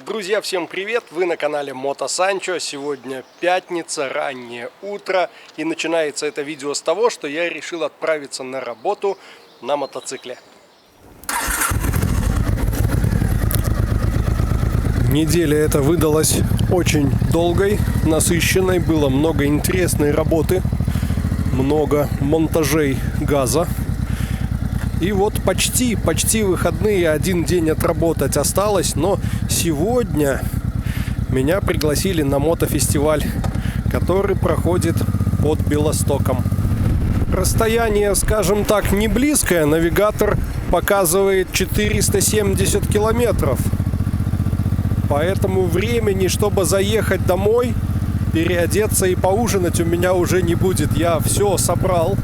Друзья, всем привет! Вы на канале Мото Санчо. Сегодня пятница, раннее утро. И начинается это видео с того, что я решил отправиться на работу на мотоцикле. Неделя эта выдалась очень долгой, насыщенной. Было много интересной работы, много монтажей газа. И вот почти выходные, один день отработать осталось, но сегодня меня пригласили на мотофестиваль, который проходит под Белостоком. Расстояние, скажем так, не близкое, навигатор показывает 470 километров. Поэтому времени, чтобы заехать домой, переодеться и поужинать у меня уже не будет. Я все собрал,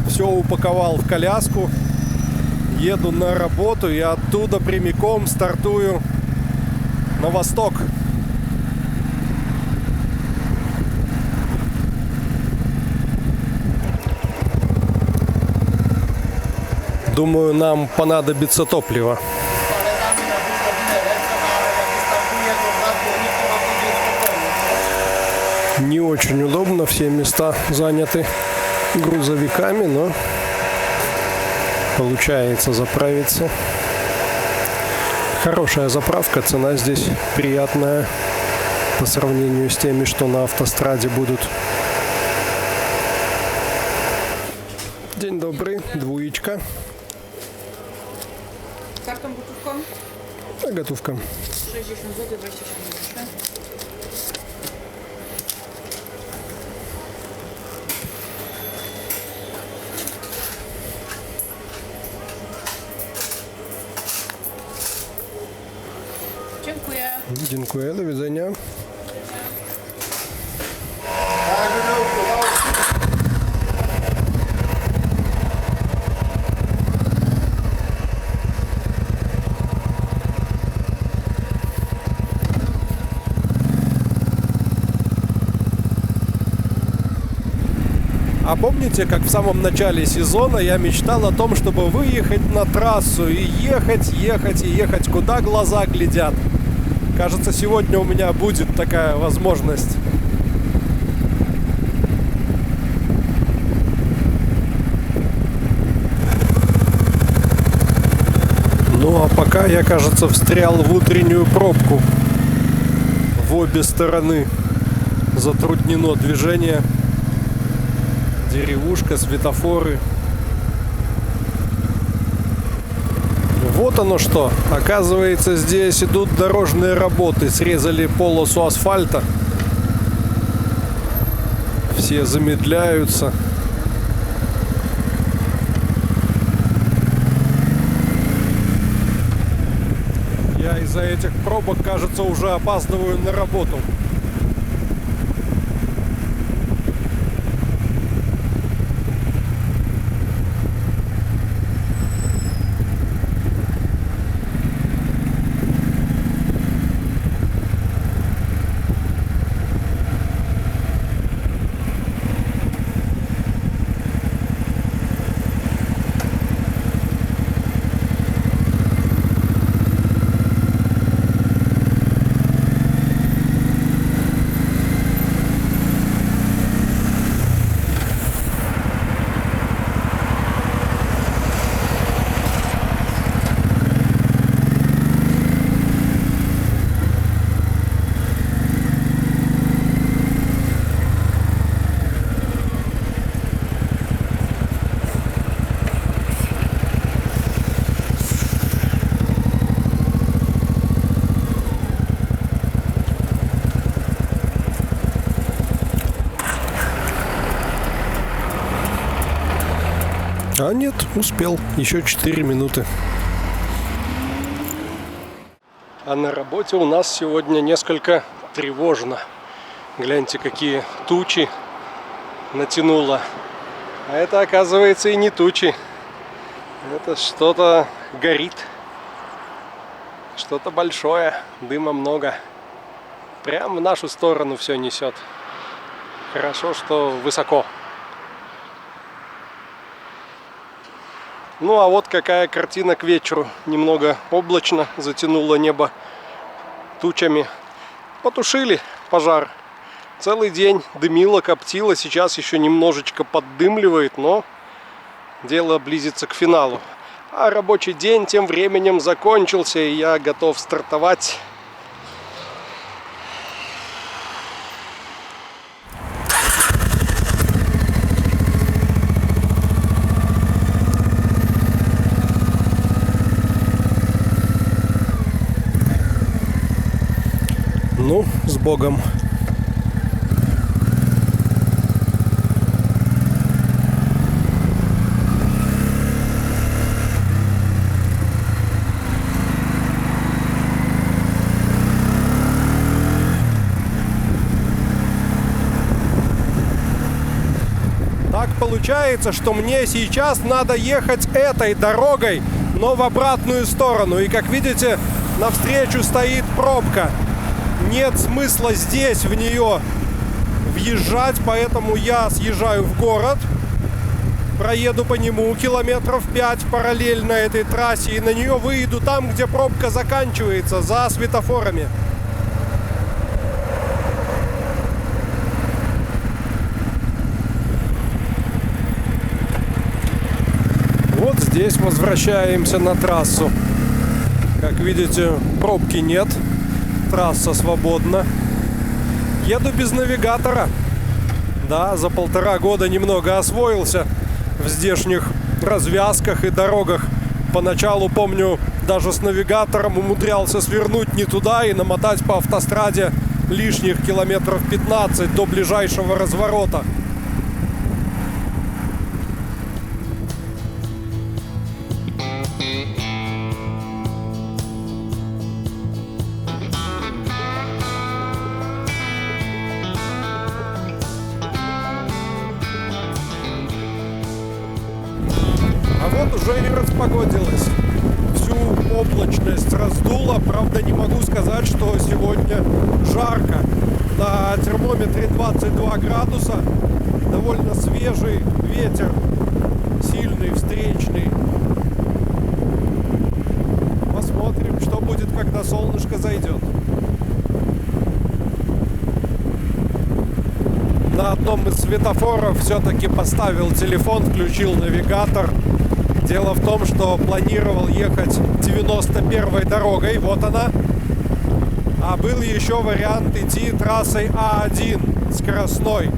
все упаковал в коляску. Еду на работу и оттуда прямиком стартую на восток. Думаю, нам понадобится топливо. Не очень удобно, все места заняты грузовиками, но получается заправиться. Хорошая заправка, цена здесь приятная по сравнению с теми, что на автостраде будут. День добрый, двоечка. Как там готовка? Готовка. 60 зł, 27 groszy. Dziękuję. Dziękuję, do widzenia. А помните, как в самом начале сезона я мечтал о том, чтобы выехать на трассу и ехать, куда глаза глядят? Кажется, сегодня у меня будет такая возможность. Ну а пока я, кажется, встрял в утреннюю пробку. В обе стороны затруднено движение. Деревушка, светофоры. Вот оно что. Оказывается, здесь идут дорожные работы. Срезали полосу асфальта. Все замедляются. Я из-за этих пробок, кажется, уже опаздываю на работу. А нет, успел. Еще 4 минуты. А на работе у нас сегодня несколько тревожно. Гляньте, какие тучи натянуло. А это, оказывается, и не тучи. Это что-то горит. Что-то большое. Дыма много. Прямо в нашу сторону все несет. Хорошо, что высоко. Ну а вот какая картина к вечеру. Немного облачно, затянуло небо тучами. Потушили пожар. Целый день дымило, коптило. Сейчас еще немножечко поддымливает, но дело близится к финалу. А рабочий день тем временем закончился, и я готов стартовать. Ну, с Богом. Так получается, что мне сейчас надо ехать этой дорогой, но в обратную сторону. И как видите, навстречу стоит пробка. Нет смысла здесь в нее въезжать, поэтому я съезжаю в город, проеду по нему километров 5 параллельно этой трассе и на нее выйду там, где пробка заканчивается, за светофорами. Вот здесь возвращаемся на трассу. Как видите, пробки нет. Трасса свободна. Еду без навигатора. Да, за 1,5 года немного освоился в здешних развязках и дорогах. Поначалу, помню, даже с навигатором умудрялся свернуть не туда и намотать по автостраде лишних километров 15 до ближайшего разворота. Уже и распогодилось. Всю облачность раздуло. Правда, не могу сказать, что сегодня жарко. На термометре 22 градуса. Довольно свежий ветер. Сильный, встречный. Посмотрим, что будет, когда солнышко зайдет. На одном из светофоров все-таки поставил телефон, включил навигатор. Дело в том, что планировал ехать 91-й дорогой, вот она. А был еще вариант идти трассой А1, скоростной.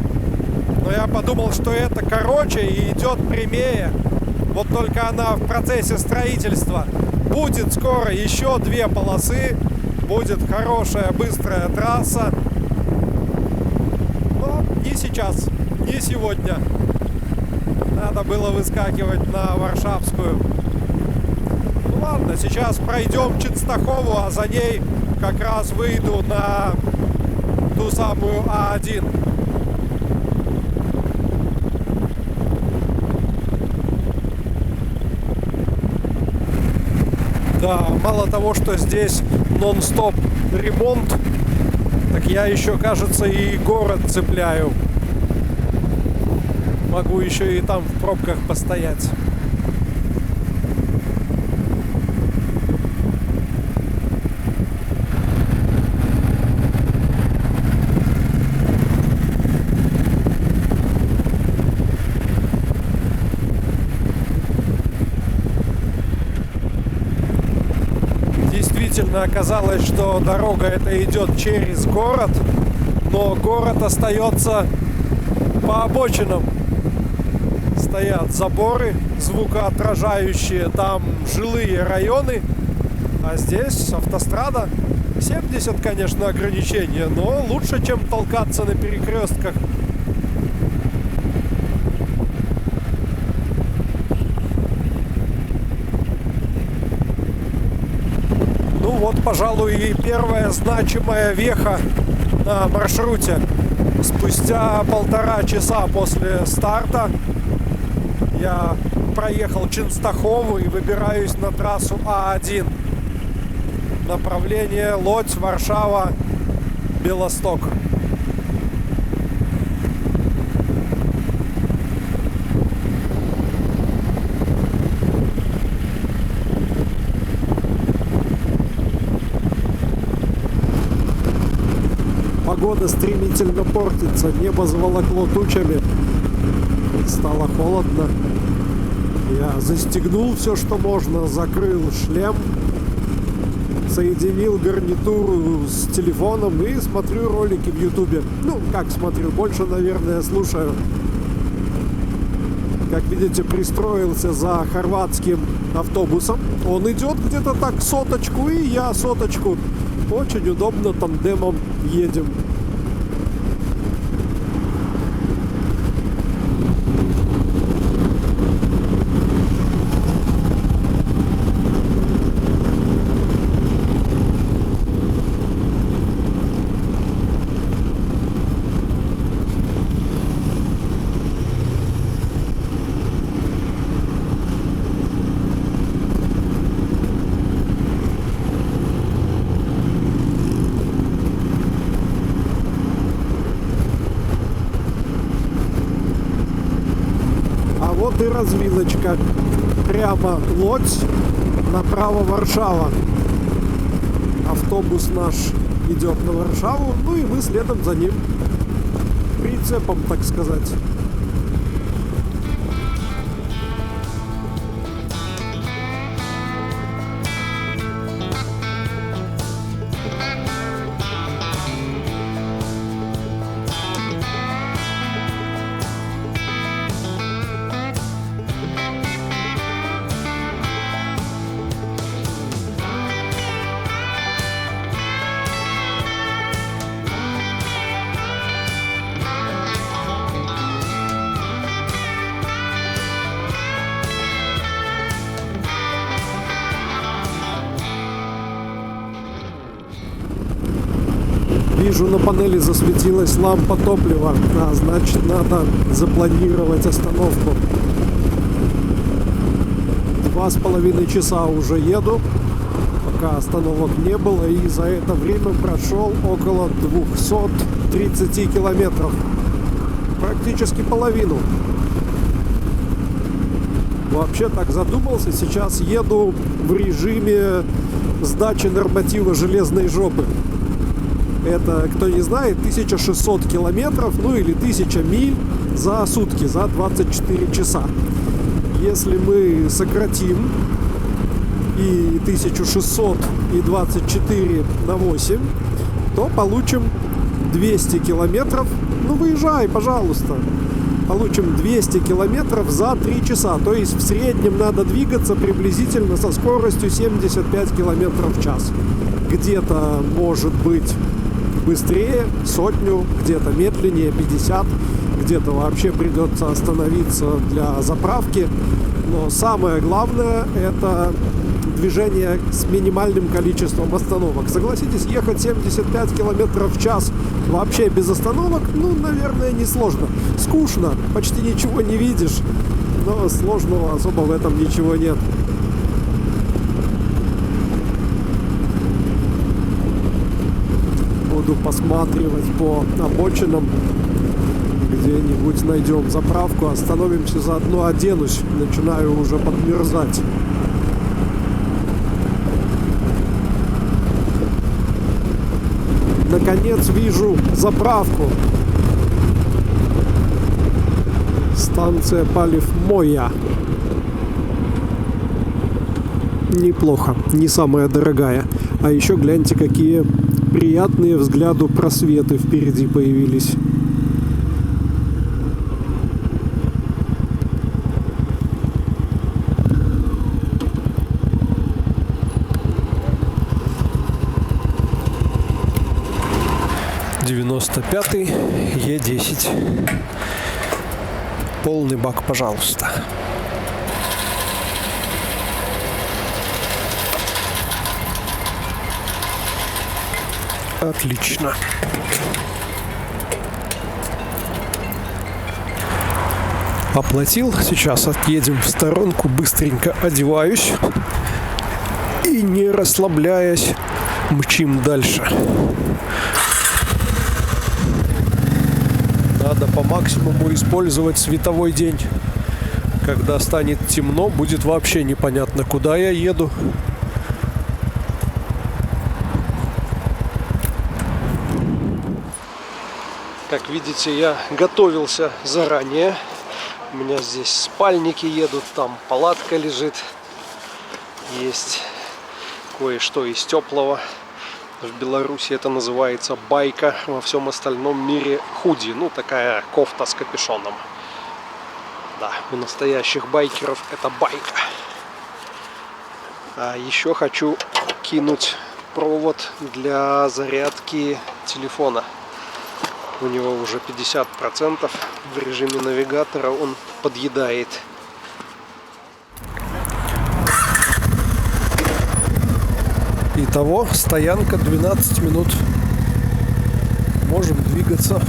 Но я подумал, что это короче и идет прямее. Вот только она в процессе строительства. Будет скоро еще 2 полосы. Будет хорошая, быстрая трасса. Но не сейчас, не сегодня. Надо было выскакивать на Варшавскую. Ну ладно, сейчас пройдем Ченстахову, а за ней как раз выйду на ту самую А1. Да, мало того, что здесь нон-стоп ремонт, так я еще, кажется, и город цепляю. Могу еще и там в пробках постоять. Действительно оказалось, что дорога эта идет через город, но город остается по обочинам. Стоят заборы звукоотражающие, там жилые районы, а здесь автострада. 70, конечно, ограничения, но лучше, чем толкаться на перекрестках. Ну вот, пожалуй, и первая значимая веха на маршруте. Спустя 1,5 часа после старта я проехал Ченстахову и выбираюсь на трассу А1. Направление Лодзь, Варшава, Белосток. погода стремительно портится. Небо заволокло тучами. Стало холодно. Я застегнул все, что можно, закрыл шлем, соединил гарнитуру с телефоном и смотрю ролики в Ютубе. Ну, как смотрю, больше, наверное, слушаю. Как видите, пристроился за хорватским автобусом. Он идет где-то так соточку, и я соточку. Очень удобно, тандемом едем. Вот и развилочка. Прямо Лодзь, направо Варшава. Автобус наш идет на Варшаву, ну и мы следом за ним. Прицепом, так сказать. Вижу, на панели засветилась лампа топлива, а значит, надо запланировать остановку. 2,5 часа уже еду, пока остановок не было, и за это время прошел около 230 километров. Практически половину. Вообще так задумался, сейчас еду в режиме сдачи норматива железной жопы. Это, кто не знает, 1600 километров, ну или 1000 миль за сутки, за 24 часа. Если мы сократим и 1600 и 24 на 8, то получим 200 километров. Ну выезжай, пожалуйста. Получим 200 километров за 3 часа. То есть в среднем надо двигаться приблизительно со скоростью 75 километров в час. Где-то может быть быстрее, 100, где-то медленнее, 50, где-то вообще придется остановиться для заправки. Но самое главное — это движение с минимальным количеством остановок. Согласитесь, ехать 75 километров в час вообще без остановок, ну, наверное, несложно. Скучно, почти ничего не видишь, но сложного особо в этом ничего нет. Буду посматривать по обочинам, где-нибудь найдем заправку, остановимся, заодно оденусь, начинаю уже подмерзать. Наконец вижу заправку. Станция Палив Моя. Неплохо, не самая дорогая. А еще гляньте, какие приятные взгляду просветы впереди появились. «95-й Е10. Полный бак, пожалуйста». Отлично. Оплатил. Сейчас отъедем в сторонку, быстренько одеваюсь и, не расслабляясь, мчим дальше. Надо по максимуму использовать световой день. Когда станет темно, будет вообще непонятно, куда я еду. Как видите, я готовился заранее. У меня здесь спальники едут, там палатка лежит. Есть кое-что из теплого. В Беларуси это называется байка, во всем остальном мире худи. Ну, такая кофта с капюшоном. Да, у настоящих байкеров это байка. А еще хочу кинуть провод для зарядки телефона. У него уже 50%. В режиме навигатора он подъедает. Итого стоянка 12 минут. Можем двигаться.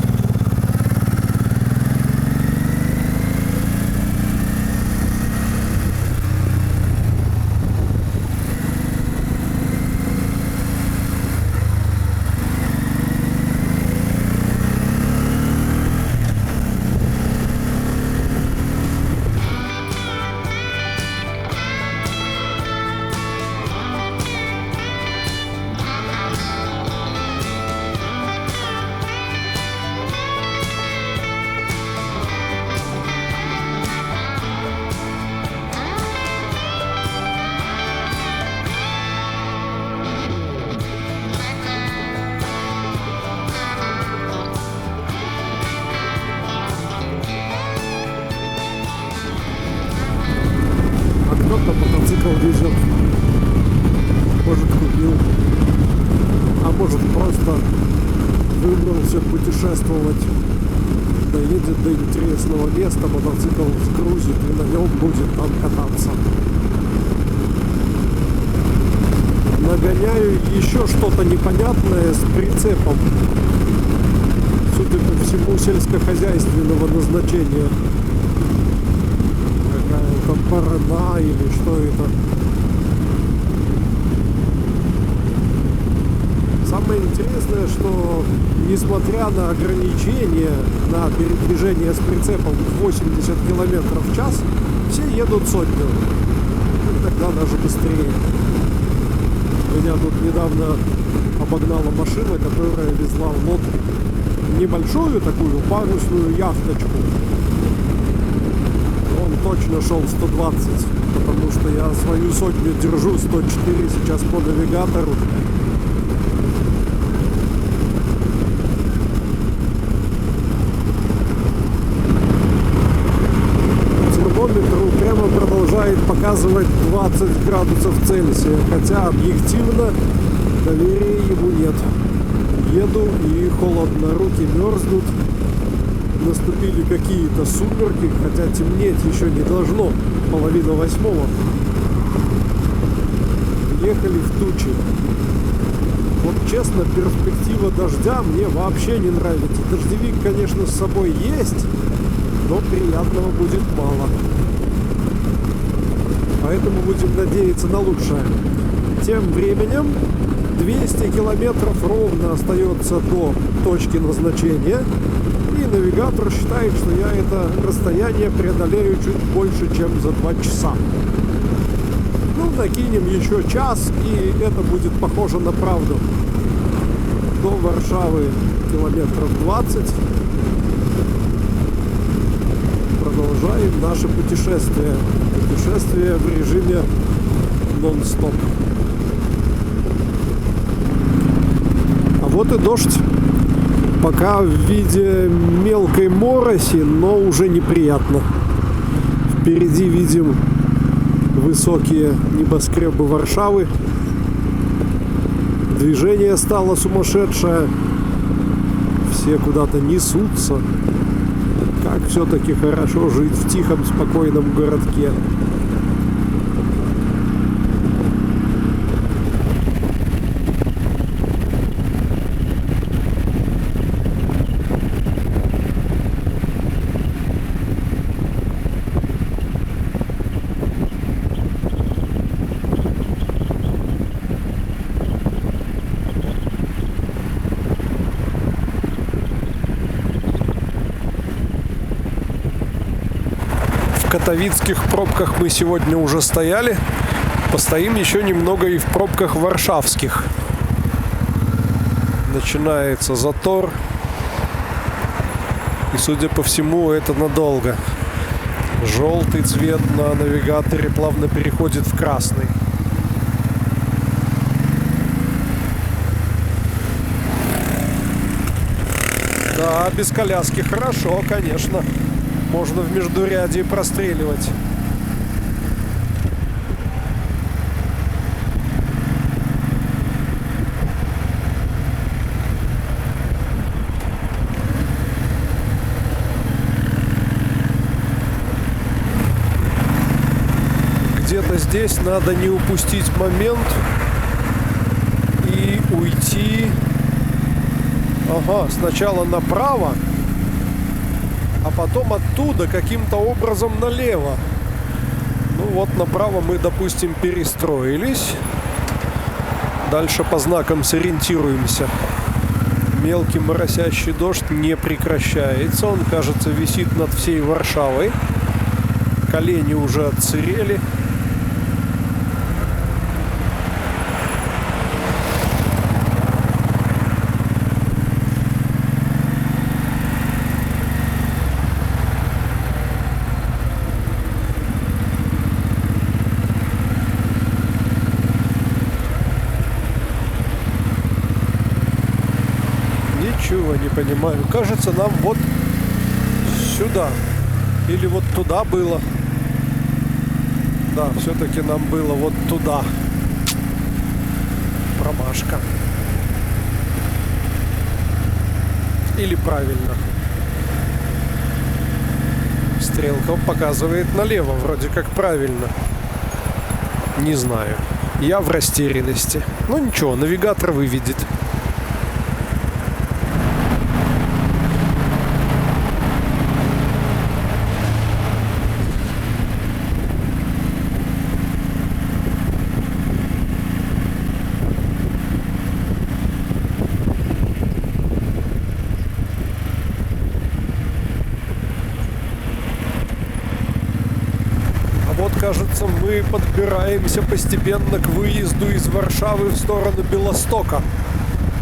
Мотоцикл везет, может купил, а может просто выбрался путешествовать, доедет до интересного места, мотоцикл сгрузит и на нем будет там кататься. Нагоняю еще что-то непонятное с прицепом, судя по всему сельскохозяйственного назначения. Там барана или что это. Самое интересное, что несмотря на ограничения на передвижение с прицепом 80 км в час, все едут сотню. Иногда даже быстрее. Меня тут недавно обогнала машина, которая везла лодку. Небольшую такую парусную яхточку. Точно шел 120, потому что я свою сотню держу 104 сейчас по навигатору. Термометр прямо продолжает показывать 20 градусов Цельсия, хотя объективно доверия ему нет. Еду и холодно, руки мерзнут. Наступили какие-то сумерки, хотя темнеть еще не должно, 7:30. Ехали в тучи. Вот честно, перспектива дождя мне вообще не нравится. Дождевик, конечно, с собой есть, но приятного будет мало. Поэтому будем надеяться на лучшее. Тем временем 200 километров ровно остается до точки назначения. И навигатор считает, что я это расстояние преодолею чуть больше, чем за 2 часа. Ну, накинем еще час, и это будет похоже на правду. До Варшавы километров 20. Продолжаем наше путешествие. Путешествие в режиме нон-стоп. А вот и дождь. Пока в виде мелкой мороси, но уже неприятно. Впереди видим высокие небоскребы Варшавы. Движение стало сумасшедшее. Все куда-то несутся. Как все-таки хорошо жить в тихом, спокойном городке. В катовицких пробках мы сегодня уже стояли. Постоим еще немного и в пробках варшавских. Начинается затор. И, судя по всему, это надолго. Желтый цвет на навигаторе плавно переходит в красный. Да, без коляски хорошо, конечно. Можно в междурядье простреливать. Где-то здесь надо не упустить момент и уйти. Ага, сначала направо, а потом оттуда каким-то образом налево. Ну вот направо мы, допустим, перестроились. Дальше по знакам сориентируемся. Мелкий моросящий дождь не прекращается. Он, кажется, висит над всей Варшавой. Колени уже отсырели. Ничего не понимаю. Кажется, нам вот сюда. Или вот туда было. Да, все-таки нам было вот туда. Промашка. Или правильно. Стрелка показывает налево. Вроде как правильно. Не знаю. Я в растерянности. Ну ничего, навигатор выведет. Кажется, мы подбираемся постепенно к выезду из Варшавы в сторону Белостока.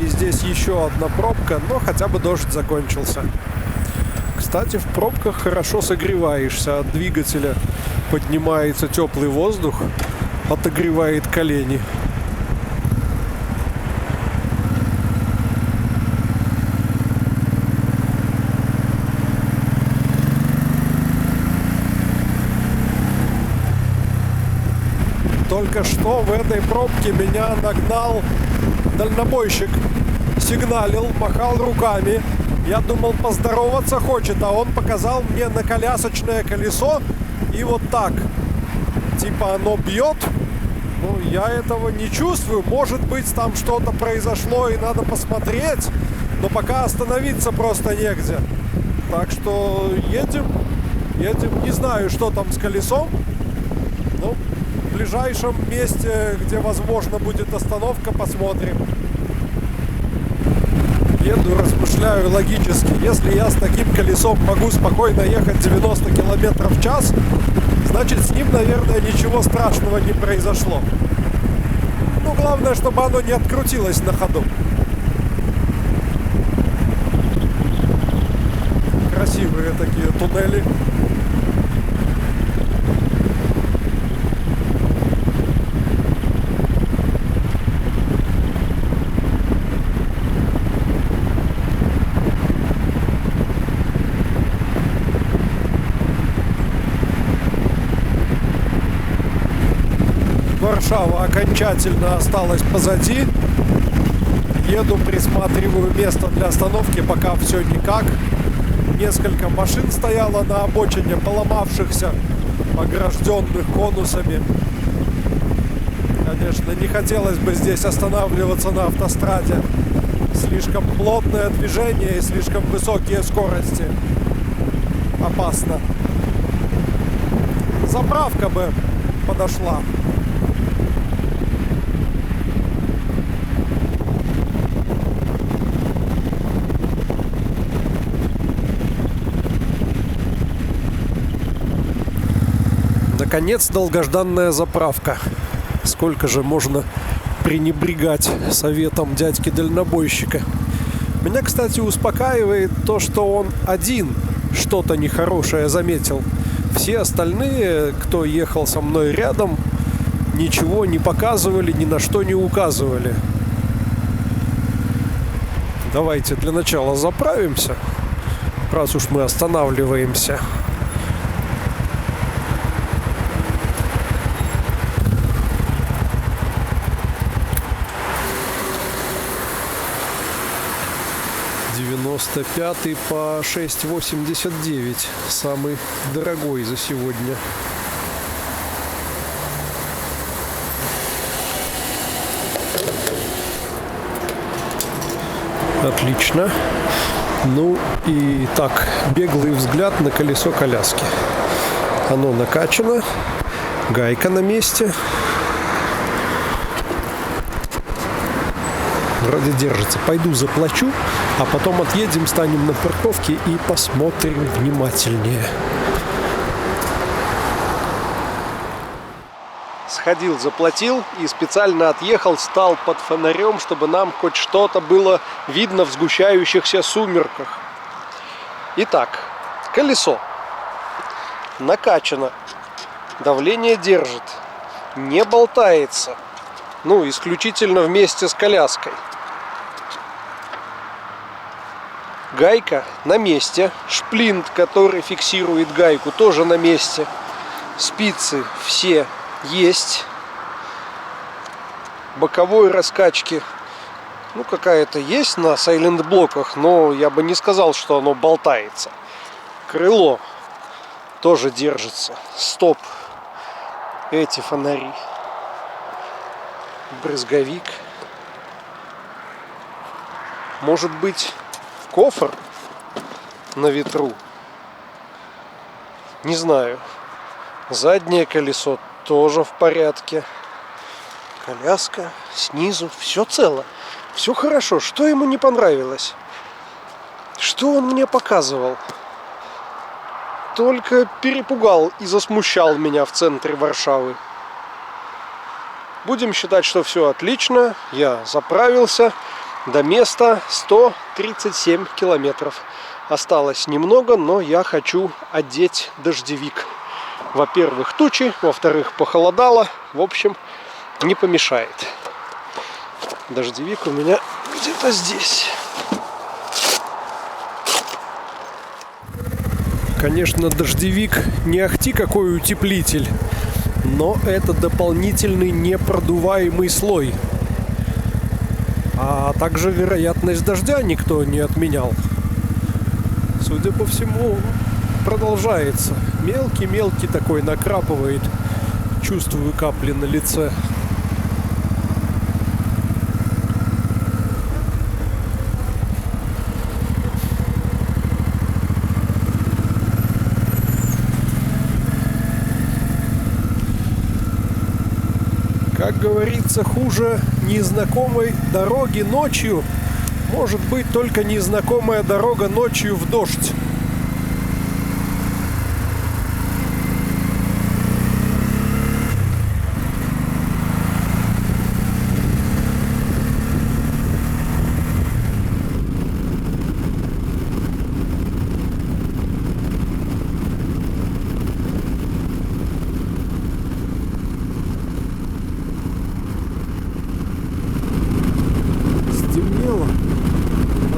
И здесь еще одна пробка, но хотя бы дождь закончился. Кстати, в пробках хорошо согреваешься. От двигателя поднимается теплый воздух, отогревает колени. Только что в этой пробке меня нагнал дальнобойщик. Сигналил, махал руками. Я думал, поздороваться хочет, а он показал мне на колясочное колесо. И вот так. Типа оно бьет. Ну, я этого не чувствую. Может быть, там что-то произошло и надо посмотреть. Но пока остановиться просто негде. Так что едем. Едем. Не знаю, что там с колесом. Ну, в ближайшем месте, где возможно будет остановка, посмотрим. Еду, размышляю логически. Если я с таким колесом могу спокойно ехать 90 км в час, значит, с ним, наверное, ничего страшного не произошло. Ну, главное, чтобы оно не открутилось на ходу. Красивые такие туннели. Варшава окончательно осталась позади. Еду, присматриваю место для остановки, пока все никак. Несколько машин стояло на обочине, поломавшихся, огражденных конусами. Конечно, не хотелось бы здесь останавливаться на автостраде. Слишком плотное движение и слишком высокие скорости. Опасно. Заправка бы подошла. Наконец, долгожданная заправка. Сколько же можно пренебрегать советом дядьки-дальнобойщика. Меня, кстати, успокаивает то, что он один. что-то нехорошее заметил. Все остальные, кто ехал со мной рядом, ничего не показывали, ни на что не указывали. Давайте для начала заправимся, раз уж мы останавливаемся. «95-й по 6,89. Самый дорогой за сегодня. Отлично. Ну и так, беглый взгляд на колесо коляски. Оно накачано, гайка на месте. Вроде держится. Пойду заплачу, а потом отъедем, станем на парковке и посмотрим внимательнее. Сходил, заплатил и специально отъехал, стал под фонарем, чтобы нам хоть что-то было видно в сгущающихся сумерках. Итак, колесо накачано, давление держит, не болтается, ну, исключительно вместе с коляской. Гайка на месте, шплинт, который фиксирует гайку, тоже на месте, спицы все есть, боковой раскачки, ну, какая-то есть на сайлент-блоках, но я бы не сказал, что оно болтается. Крыло тоже держится, стоп, эти фонари, брызговик, может быть, кофр на ветру, не знаю. Заднее колесо тоже в порядке. Коляска снизу, все цело, все хорошо. Что ему не понравилось? Что он мне показывал? Только перепугал и засмущал меня в центре Варшавы. Будем считать, что все отлично. Я заправился. До места 137 километров. Осталось немного, но я хочу одеть дождевик. Во-первых, тучи, во-вторых, похолодало. В общем, не помешает. Дождевик у меня где-то здесь. Конечно, дождевик не ахти какой утеплитель, но это дополнительный непродуваемый слой. А также вероятность дождя никто не отменял. Судя по всему, продолжается. Мелкий-мелкий такой накрапывает. Чувствую капли на лице. Как говорится, хуже незнакомой дороги ночью может быть только незнакомая дорога ночью в дождь.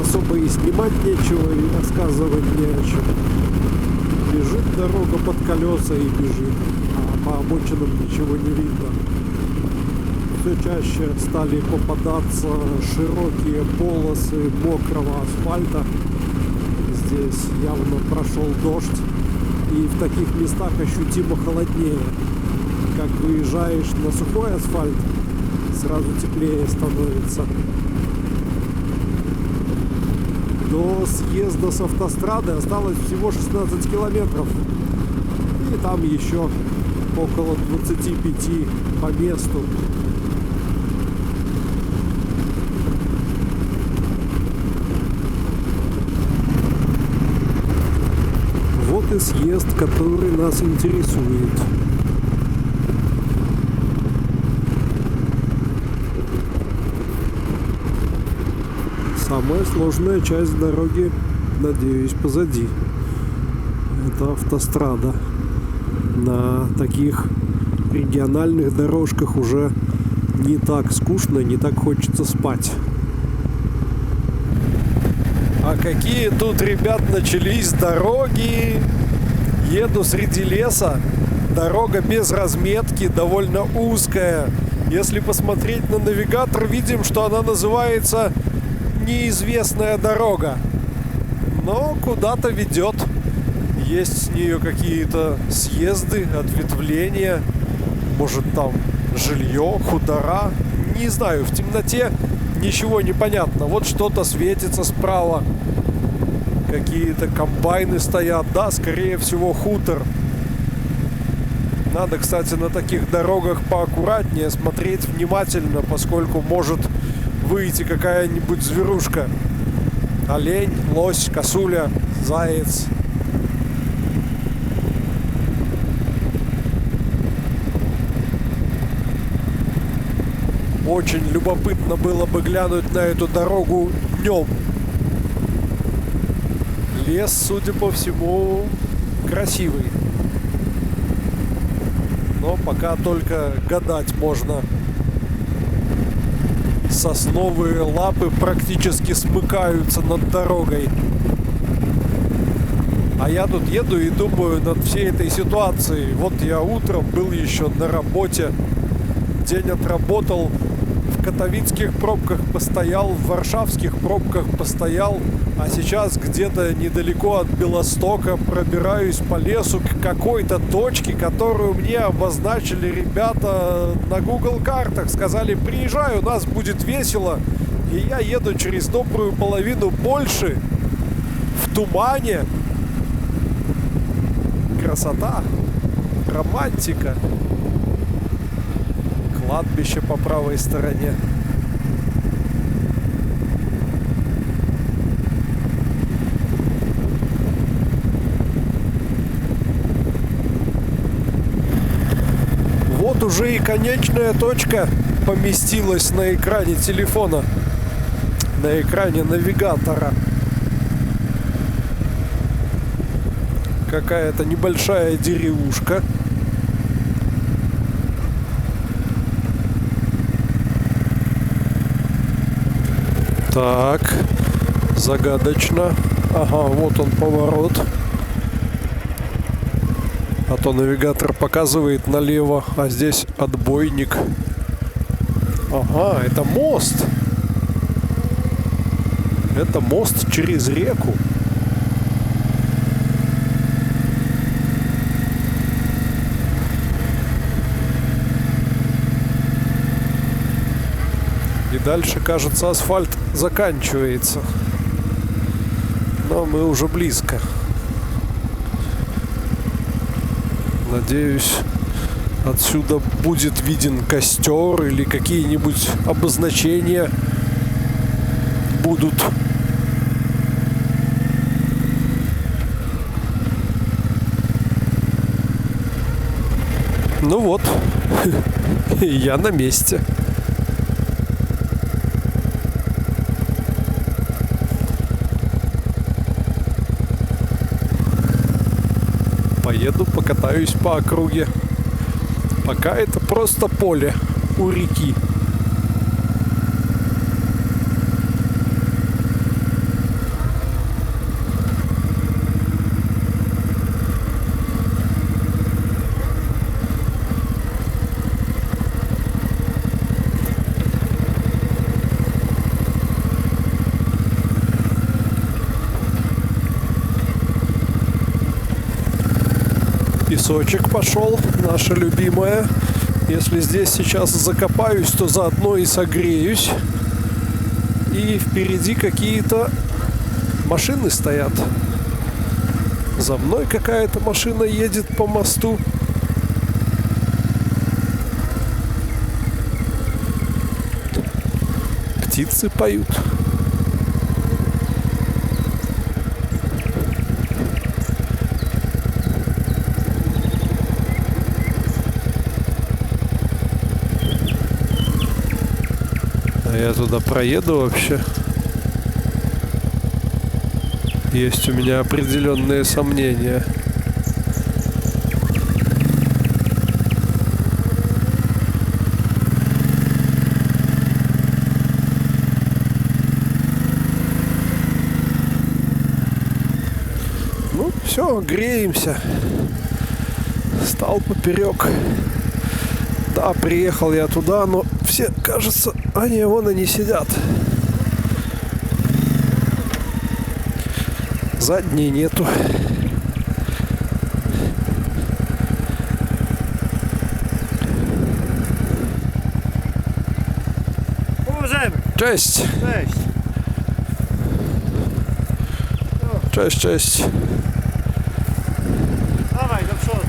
Особо и снимать нечего, и рассказывать не о чем. Бежит дорога под колеса и бежит, а по обочинам ничего не видно. Все чаще стали попадаться широкие полосы мокрого асфальта. Здесь явно прошел дождь, и в таких местах ощутимо холоднее. Как выезжаешь на сухой асфальт, сразу теплее становится. До съезда с автострады осталось всего 16 километров. И там еще около 25 по месту. Вот и съезд, который нас интересует. Самая сложная часть дороги, надеюсь, позади. это автострада. На таких региональных дорожках уже не так скучно, не так хочется спать. А какие тут, ребят, начались дороги! Еду среди леса. Дорога без разметки, довольно узкая. Если посмотреть на навигатор, видим, что она называется «Неизвестная дорога». Но куда-то ведет. Есть с нее какие-то съезды, ответвления. Может, там жилье, хутора. Не знаю, в темноте ничего не понятно. Вот что-то светится справа. Какие-то комбайны стоят. Да, скорее всего, хутор. Надо, кстати, на таких дорогах поаккуратнее смотреть внимательно, поскольку может выйти какая-нибудь зверушка. Олень, лось, косуля, заяц. Очень любопытно было бы глянуть на эту дорогу днем. Лес, судя по всему, красивый. Но пока только гадать можно. Сосновые лапы практически смыкаются над дорогой. А я тут еду и думаю над всей этой ситуацией. Вот я утром был еще на работе. День отработал. В катовицких пробках постоял, в варшавских пробках постоял. А сейчас где-то недалеко от Белостока пробираюсь по лесу к какой-то точке, которую мне обозначили ребята на Google картах. Сказали: приезжай, у нас будет весело. И я еду через добрую половину Польши в тумане. Красота, романтика. Кладбище по правой стороне. Вот уже и конечная точка поместилась на экране телефона, на экране навигатора. Какая-то небольшая деревушка. Так, загадочно. Ага, вот он поворот. А то навигатор показывает налево, а здесь отбойник. Ага, это мост. Это мост через реку. И дальше, кажется, асфальт заканчивается. Но мы уже близко. Надеюсь, отсюда будет виден костер или какие-нибудь обозначения будут. Ну вот, я на месте. Поеду, покатаюсь по округе. Пока это просто поле у реки. Песочек пошел, наша любимая. Если здесь сейчас закопаюсь, то заодно и согреюсь. И впереди какие-то машины стоят. За мной какая-то машина едет по мосту. Птицы поют. Я туда проеду вообще. Есть у меня определенные сомнения. О, греемся. Стал поперек. Да, приехал я туда, но все, кажется, они вон они сидят. Задней нету. Уважаемый, Cześć! cześć. Cześć, cześć. Dawaj do przodu.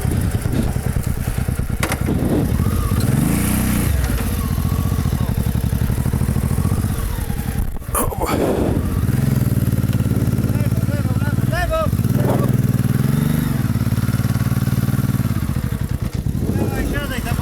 Lewo. Dawaj, siadaj tam.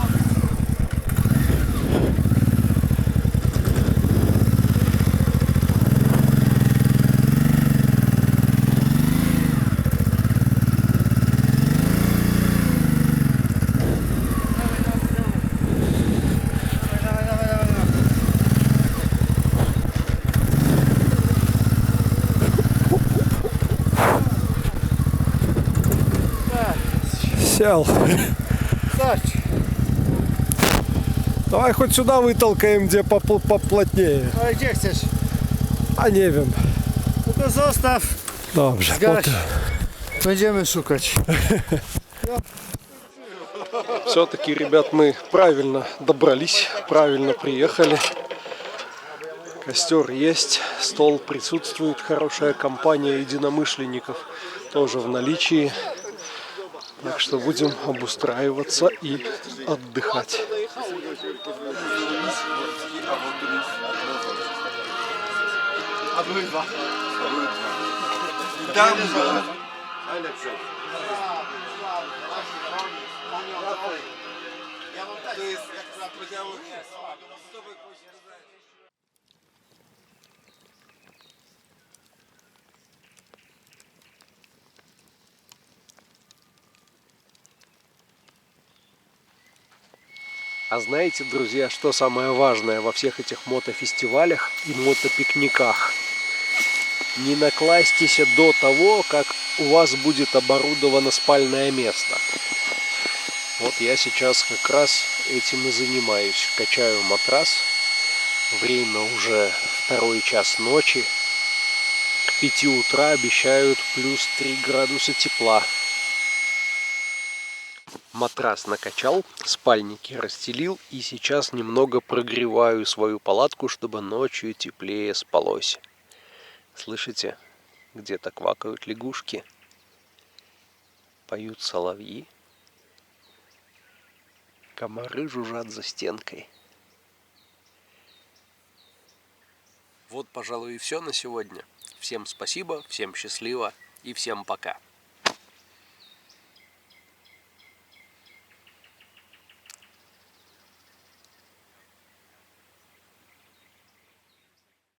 Сел. Starczy. Давай хоть сюда вытолкаем, где поплотнее. Ale gdzie chcesz? А не wiem. Tylko zostaw. Dobrze. Zgaś. Będziemy szukać. Все-таки, ребят, мы правильно добрались, правильно приехали. Костер есть, стол присутствует, хорошая компания единомышленников тоже в наличии. Так что будем обустраиваться и отдыхать. А знаете, друзья, что самое важное во всех этих мотофестивалях и мотопикниках? Не накластись до того, как у вас будет оборудовано спальное место. Вот я сейчас как раз этим и занимаюсь. Качаю матрас. Время уже 2 час ночи. К 5 утра обещают плюс 3 градуса тепла. Матрас накачал, спальники расстелил и сейчас немного прогреваю свою палатку, чтобы ночью теплее спалось. Слышите, где-то квакают лягушки, поют соловьи, комары жужжат за стенкой. Вот, пожалуй, и все на сегодня. Всем спасибо, всем счастливо и всем пока.